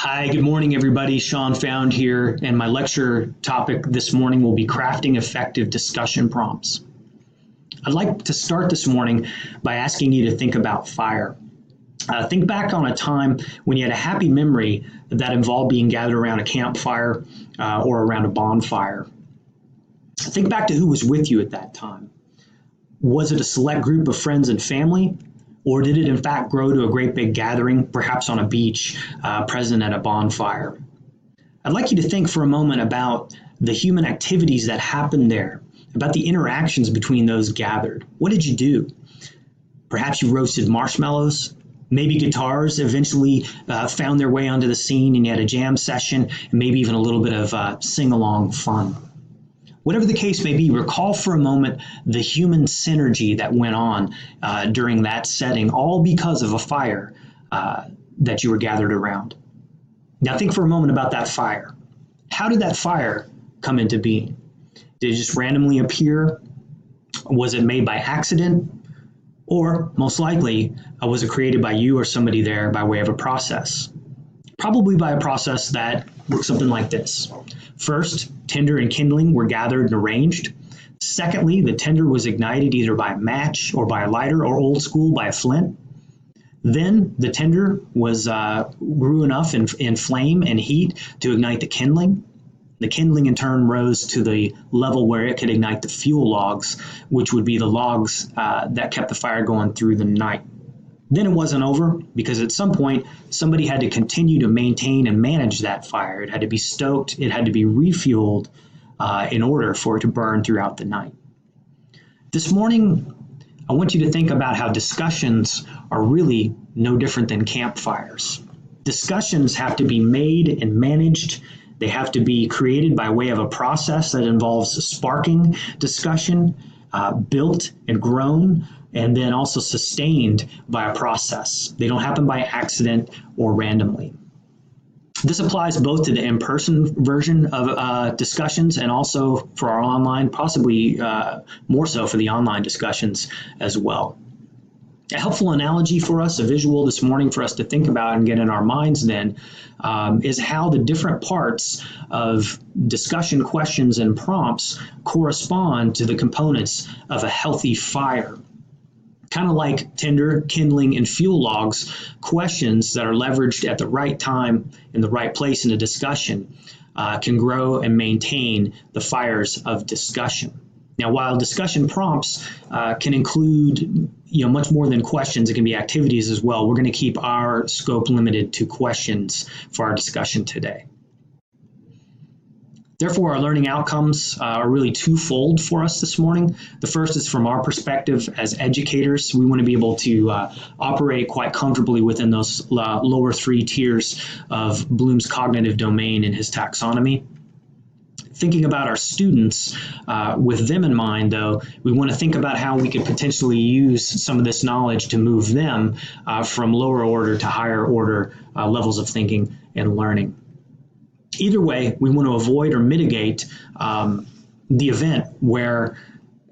Hi, good morning, everybody. ShawnFound here, and my lecture topic this morning will be crafting effective discussion prompts. I'd like to start this morning by asking you to think about fire. Think back on a time when you had a happy memory that involved being gathered around a campfire or around a bonfire. Think back to who was with you at that time. Was it a select group of friends and family? Or did it in fact grow to a great big gathering, perhaps on a beach, present at a bonfire? I'd like you to think for a moment about the human activities that happened there, about the interactions between those gathered. What did you do? Perhaps you roasted marshmallows. Maybe guitars eventually found their way onto the scene and you had a jam session, and maybe even a little bit of sing-along fun. Whatever the case may be, recall for a moment the human synergy that went on during that setting, all because of a fire that you were gathered around. Now think for a moment about that fire. How did that fire come into being? Did it just randomly appear? Was it made by accident? Or most likely, was it created by you or somebody there by way of a process? Probably by a process that works something like this. First, tinder and kindling were gathered and arranged. Secondly, the tinder was ignited either by a match or by a lighter, or old school by a flint. Then the tinder was grew enough in flame and heat to ignite the kindling. The kindling in turn rose to the level where it could ignite the fuel logs, which would be the logs that kept the fire going through the night. Then it wasn't over, because at some point somebody had to continue to maintain and manage that fire. It had to be stoked, it had to be refueled in order for it to burn throughout the night. This morning, I want you to think about how discussions are really no different than campfires. Discussions have to be made and managed. They have to be created by way of a process that involves sparking discussion, built and grown, and then also sustained by a process. They don't happen by accident or randomly. This applies both to the in-person version of discussions and also for our online, possibly more so for the online discussions as well. A helpful analogy for us, a visual this morning for us to think about and get in our minds then, is how the different parts of discussion questions and prompts correspond to the components of a healthy fire. Kind of like tinder, kindling, and fuel logs, questions that are leveraged at the right time in the right place in a discussion can grow and maintain the fires of discussion. Now, while discussion prompts can include much more than questions, it can be activities as well. We're going to keep our scope limited to questions for our discussion today. Therefore, our learning outcomes are really twofold for us this morning. The first is from our perspective as educators. We want to be able to operate quite comfortably within those lower three tiers of Bloom's cognitive domain in his taxonomy. Thinking about our students, with them in mind, though, we want to think about how we could potentially use some of this knowledge to move them from lower order to higher order levels of thinking and learning. Either way, we want to avoid or mitigate the event where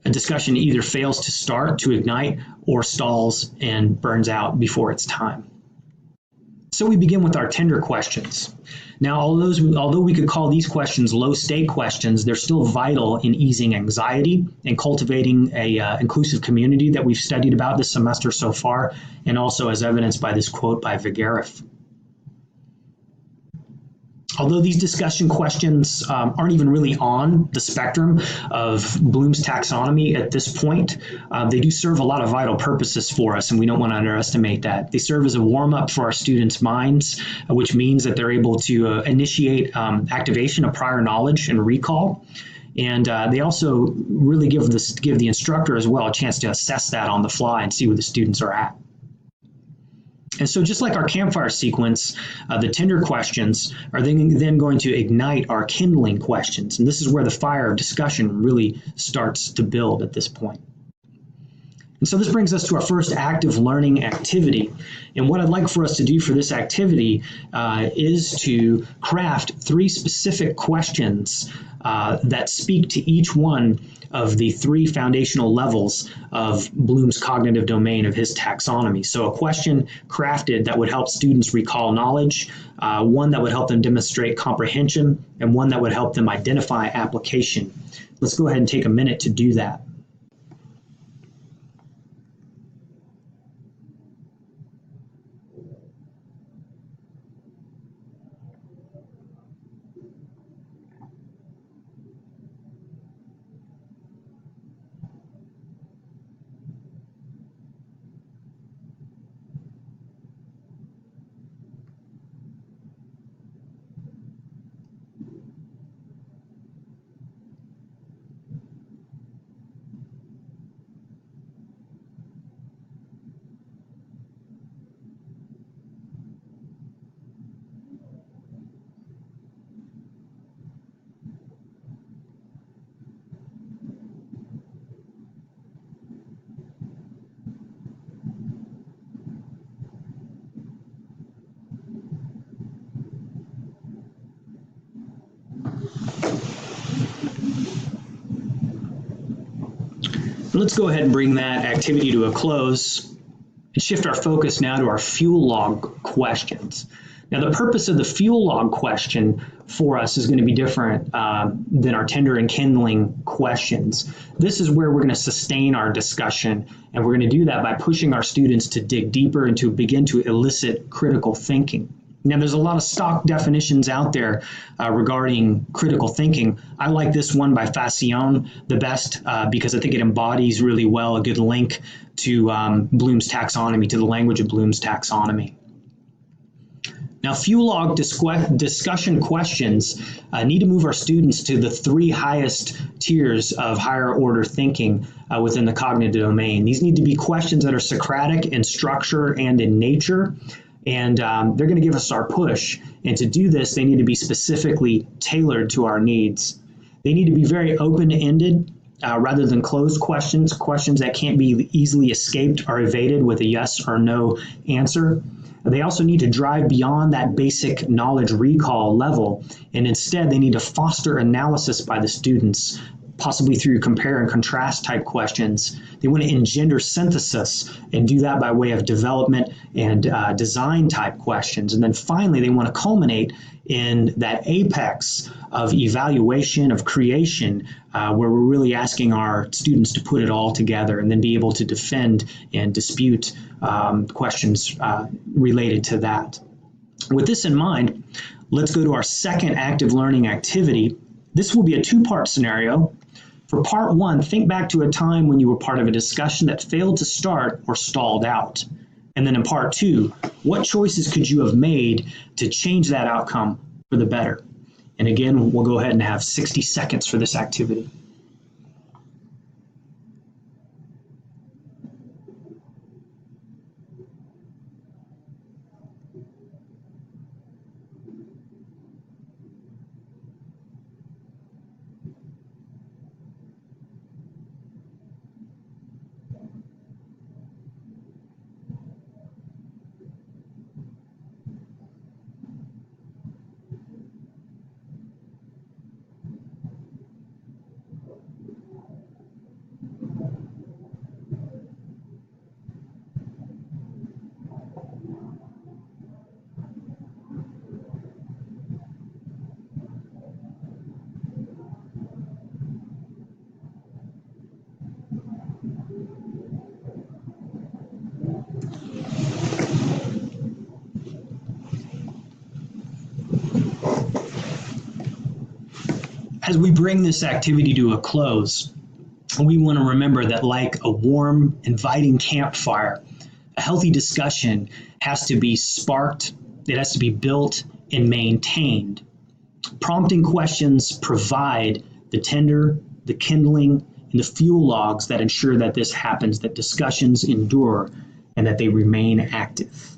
a discussion either fails to start, to ignite, or stalls and burns out before its time. So we begin with our tinder questions. Now, although we could call these questions low-stake questions, they're still vital in easing anxiety and cultivating a inclusive community that we've studied about this semester so far, and also as evidenced by this quote by Vigariff. Although these discussion questions aren't even really on the spectrum of Bloom's taxonomy at this point, they do serve a lot of vital purposes for us, and we don't want to underestimate that. They serve as a warm-up for our students' minds, which means that they're able to initiate activation of prior knowledge and recall. And they also really give the instructor as well a chance to assess that on the fly and see where the students are at. And so just like our campfire sequence, the tinder questions are then going to ignite our kindling questions. And this is where the fire of discussion really starts to build at this point. And so this brings us to our first active learning activity. And what I'd like for us to do for this activity is to craft 3 specific questions that speak to each one of the 3 foundational levels of Bloom's cognitive domain of his taxonomy. So a question crafted that would help students recall knowledge, one that would help them demonstrate comprehension, and one that would help them identify application. Let's go ahead and take a minute to do that. Let's go ahead and bring that activity to a close and shift our focus now to our fuel log questions. Now, the purpose of the fuel log question for us is going to be different than our tender and kindling questions. This is where we're going to sustain our discussion, and we're going to do that by pushing our students to dig deeper and to begin to elicit critical thinking. Now, there's a lot of stock definitions out there regarding critical thinking. I like this one by Facione the best because I think it embodies really well a good link to Bloom's taxonomy, to the language of Bloom's taxonomy. Now, fuel log discussion questions need to move our students to the 3 highest tiers of higher order thinking within the cognitive domain. These need to be questions that are Socratic in structure and in nature. And they're going to give us our push. And to do this, they need to be specifically tailored to our needs. They need to be very open-ended rather than closed questions, questions that can't be easily escaped or evaded with a yes or no answer. They also need to drive beyond that basic knowledge recall level, and instead they need to foster analysis by the students, possibly through compare and contrast type questions. They want to engender synthesis and do that by way of development and design type questions. And then finally, they want to culminate in that apex of evaluation, of creation, where we're really asking our students to put it all together and then be able to defend and dispute questions related to that. With this in mind, let's go to our second active learning activity. This will be a 2-part scenario. For part 1, think back to a time when you were part of a discussion that failed to start or stalled out. And then in part 2, what choices could you have made to change that outcome for the better? And again, we'll go ahead and have 60 seconds for this activity. As we bring this activity to a close, we want to remember that like a warm, inviting campfire, a healthy discussion has to be sparked, it has to be built and maintained. Prompting questions provide the tender, the kindling, and the fuel logs that ensure that this happens, that discussions endure, and that they remain active.